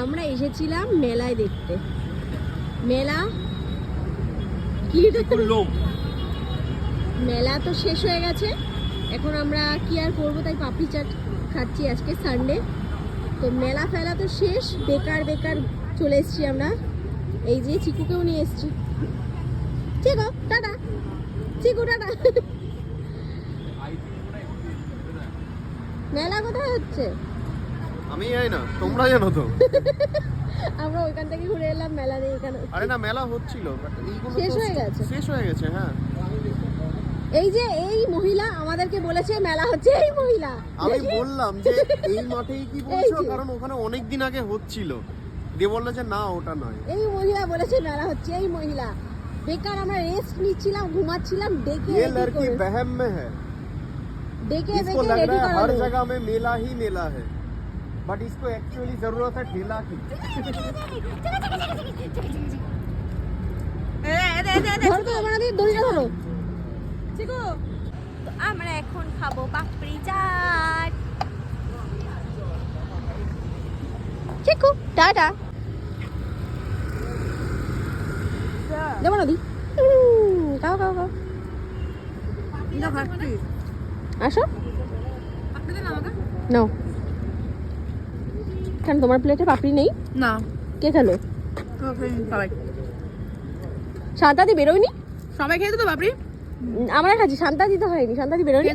আমরা এসেছিলাম মেলায় দেখতে। মেলা কি লোক মেলা তো শেষ হয়ে গেছে, এখন আমরা কি আর করবো, তাই পাপড়ি চাট খাচ্ছি। আজকে সানডে তো মেলা ফেলা তো শেষ, বেকার বেকার চলে এসেছি আমরা। এই যে চিকুকেও নিয়ে এসেছি। চিকু টাটা, চিকু টাটা। মেলা কোথায় হচ্ছে আমি জানি না, তোমরা জানো তো। আমরা ওইখান থেকে ঘুরে এলাম, মেলা নেই এখানে। আরে না, মেলা হচ্ছিল but এইগুলো শেষ তো হয়ে গেছে। শেষ হয়ে গেছে। হ্যাঁ, এই যে এই মহিলা আমাদেরকে বলেছে মেলা হচ্ছে, এই মহিলা আমি বললাম যে এই মাঠেই কি বলছো, এই যে। কারণ ওখানে অনেক দিন আগে হচ্ছিল। দিয়ে বললো যে না, ওটা নয়। এই মহিলা বলেছে মেলা হচ্ছে, এই মহিলা। বেকার আমরা রেস্ট নিচ্ছিলাম, ঘুমাচ্ছিলাম, ডেকে ये लड़की बहम में है, ডেকে इसको ডেকে लग রেডি रहा है हर করালো। जगह में मेला ही मेला है, बट इसको एक्चुअली जरूरत है ठेला की। ধরো তো আমাদের দড়িটা ধরো। চিকু, তো আমরা এখন খাবো পাপড়ি চাট। চিকু টাটা। দেবো না দি, খাও খাও খাও, আসো নাও। কেন তোমার প্লেটে পাপড়ি নেই? না, কে খেলো? সবাই শান্তাদি বেরোয়নি? সবাই খেয়ে তো পাপড়ি। আমরা খাচ্ছি, শান্তাদি তো হয়নি, শান্তাদি বেরোয়নি।